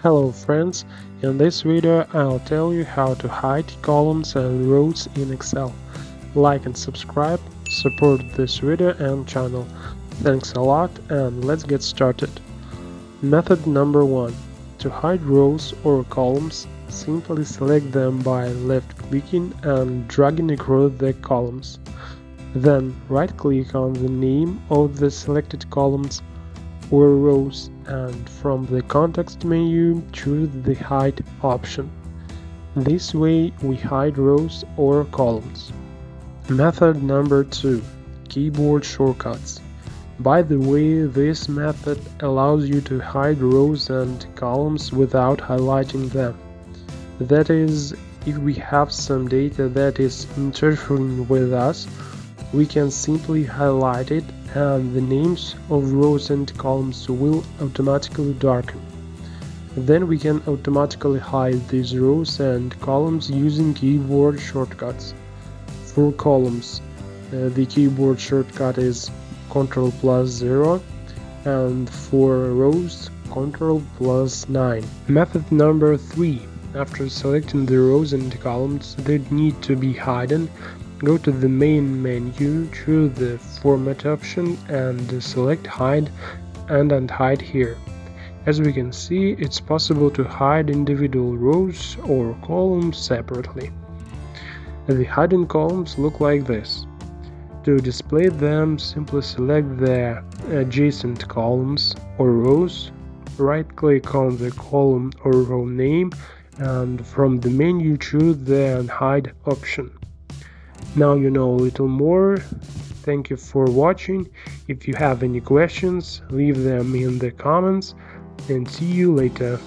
Hello friends, in this video I'll tell you how to hide columns and rows in Excel. Like and subscribe, support this video and channel. Thanks a lot and let's get started. Method number 1. To hide rows or columns, simply select them by left-clicking and dragging across the columns. Then right-click on the name of the selected columns or rows, and from the context menu choose the hide option. This way we hide rows or columns. Method number 2. Keyboard shortcuts. By the way, this method allows you to hide rows and columns without highlighting them. That is, if we have some data that is interfering with us, we can simply highlight it and the names of rows and columns will automatically darken. Then we can automatically hide these rows and columns using keyboard shortcuts. For columns, the keyboard shortcut is Ctrl+0, and for rows, Ctrl+9. Method number 3. After selecting the rows and columns that need to be hidden, go to the main menu, choose the Format option and select Hide and Unhide here. As we can see, it's possible to hide individual rows or columns separately. The hidden columns look like this. To display them, simply select the adjacent columns or rows, right-click on the column or row name, and from the menu choose the Unhide option. Now you know a little more. Thank you for watching. If you have any questions, leave them in the comments and see you later.